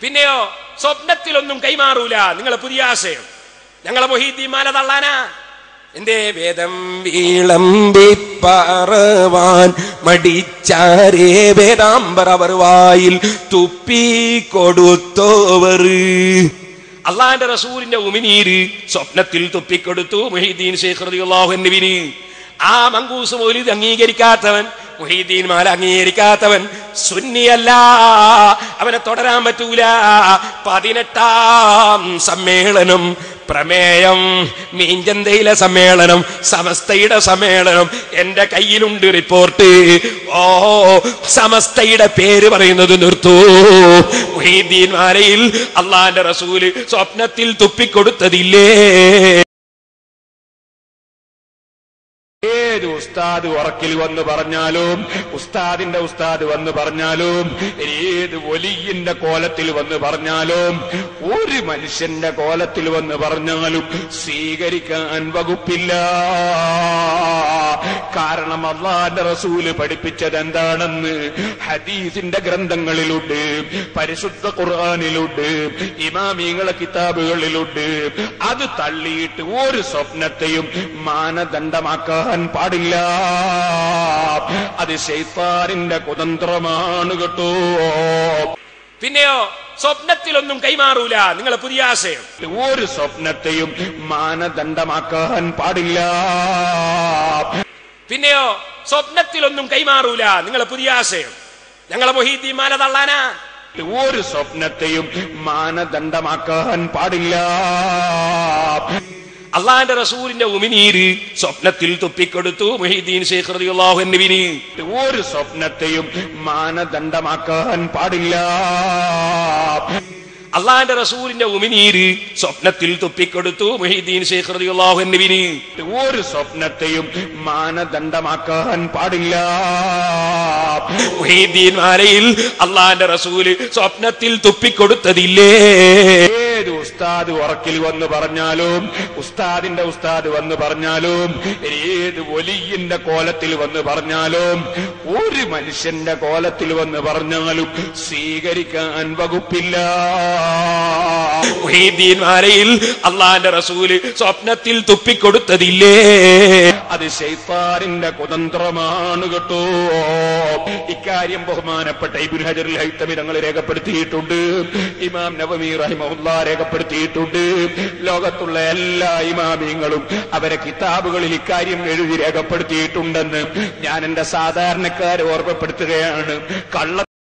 പിന്നെയോ സ്വപ്നത്തിലൊന്നും കൈമാറൂല. നിങ്ങളെ പുതിയ ആശയം ഞങ്ങളെ മൊഹീദ്ദീൻ മാല തള്ളാനാ? എന്തേ? വേദം വീളമ്പി പറവാൻ മടിച്ചാരേ വേദാംബരവർ വായിൽ തുപ്പിക്കൊടുത്തോവർ. അള്ളാന്റെ റസൂലിന്റെ ഉമിനീര് സ്വപ്നത്തിൽ തുപ്പിക്കൊടുത്തു മുഹീദ്ദീൻ ശൈഖ് റളിയല്ലാഹു അൻഹുവിന്. ആ മങ്കൂസ് മൗലിദ് അംഗീകരിക്കാത്തവൻ, മുഹീദ്ദീൻ മാല അംഗീകരിക്കാത്തവൻ സുന്നിയല്ല, അവനെ തുടരാൻ പറ്റൂല. 18ാം സമ്മേളനം പ്രമേയം, മീഞ്ചന്തയിലെ സമ്മേളനം, സമസ്തയുടെ സമ്മേളനം എന്റെ കയ്യിലുണ്ട് റിപ്പോർട്ട്. ഓ, സമസ്തയുടെ പേര് പറയുന്നത് നിർത്തൂ. മുഹീദ്ദീൻ മാലയിൽ അള്ളാന്റെ റസൂല് സ്വപ്നത്തിൽ തുപ്പിക്കൊടുത്തതില്ലേ? ഏത് ഉസ്താദ് ഉറക്കിൽ വന്ന് പറഞ്ഞാലും, ഉസ്താദിന്റെ ഉസ്താദ് വന്ന് പറഞ്ഞാലും, ഏത് വലിയന്റെ കോലത്തിൽ വന്ന് പറഞ്ഞാലും, ഒരു മനുഷ്യന്റെ കോലത്തിൽ വന്ന് പറഞ്ഞാലും സ്വീകരിക്കാൻ വകുപ്പില്ല. കാരണം അല്ലാഹുവിന്റെ റസൂല് പഠിപ്പിച്ചത് എന്താണെന്ന് ഹദീസിന്റെ ഗ്രന്ഥങ്ങളിലുണ്ട്, പരിശുദ്ധ ഖുർആനിലുണ്ട്, ഇമാമിങ്ങളെ കിതാബുകളിലുണ്ട്. അത് തള്ളിയിട്ട് ഒരു സ്വപ്നത്തെയും മാനദണ്ഡമാക്കാൻ പാടില്ല. അത് ശൈത്താനിന്റെ കുതന്ത്രമാണ് കേട്ടോ. പിന്നെയോ സ്വപ്നത്തിലൊന്നും കൈമാറൂല. നിങ്ങളെ പുതിയ ആശയം ഒരു സ്വപ്നത്തെയും മാനദണ്ഡമാക്കാൻ പാടില്ല. പിന്നെയോ സ്വപ്നത്തിലൊന്നും കൈമാറൂല. നിങ്ങളെ പുതിയ ആശയം ഞങ്ങളെ മൊഹീദ്ദീൻ മാല തള്ളാനാ? ഒരു സ്വപ്നത്തെയും മാനദണ്ഡമാക്കാൻ പാടില്ല. അള്ളാന്റെ റസൂലിന്റെ ഉമിനീര് സ്വപ്നത്തിൽ തുപ്പിക്കൊടുത്തു മുഹീദ്ദീൻ ശൈഖ് റളിയല്ലാഹു അൻഹുവിന്. ഒരു സ്വപ്നത്തെയും മാനദണ്ഡമാക്കാൻ പാടില്ല. അള്ളാന്റെ റസൂലിന്റെ ഉമിനീര് സ്വപ്നത്തിൽ തുപ്പിക്കൊടുത്തു മുഹീദ്ദീൻ ശൈഖ് റളിയല്ലാഹു അൻഹുവിന്. ഒരു സ്വപ്നത്തെയും മാനദണ്ഡമാക്കാൻ പാടില്ല. മുഹീദ്ദീൻ മാലയിൽ അള്ളാന്റെ റസൂല് സ്വപ്നത്തിൽ തുപ്പിക്കൊടുത്തതില്ലേ? ഏത് ഉസ്താദ് ഉറക്കിൽ വന്ന് പറഞ്ഞാലും, ഉസ്താദിന്റെ ഉസ്താദ് വന്ന് പറഞ്ഞാലും, ഏത് വലിയന്റെ കോലത്തിൽ വന്ന് പറഞ്ഞാലും, ഒരു മനുഷ്യന്റെ കോലത്തിൽ വന്ന് പറഞ്ഞാലും സ്വീകരിക്കാൻ വകുപ്പില്ല. മുഹീദ്ദീൻ മാലയിൽ അള്ളാന്റെ റസൂല് സ്വപ്നത്തിൽ തുപ്പിക്കൊടുത്തതില്ലേ? അത് ശൈത്താനിന്റെ കുതന്ത്രമാണ് കേട്ടോ. ഇക്കാര്യം ബഹുമാനപ്പെട്ട ഇബ്നു ഹജറുൽ ഹൈതമി തങ്ങൾ രേഖപ്പെടുത്തിയിട്ടുണ്ട്, ഇമാം നവവി റഹിമഹുല്ലാഹ് രേഖപ്പെടുത്തിയിട്ടുണ്ട്. ലോകത്തുള്ള എല്ലാ ഇമാമിങ്ങളും അവരെ കിതാബുകളിൽ ഇക്കാര്യം എഴുതി രേഖപ്പെടുത്തിയിട്ടുണ്ടെന്ന് ഞാൻ എന്റെ സാധാരണക്കാരെ ഓർമ്മപ്പെടുത്തുകയാണ്. കള്ള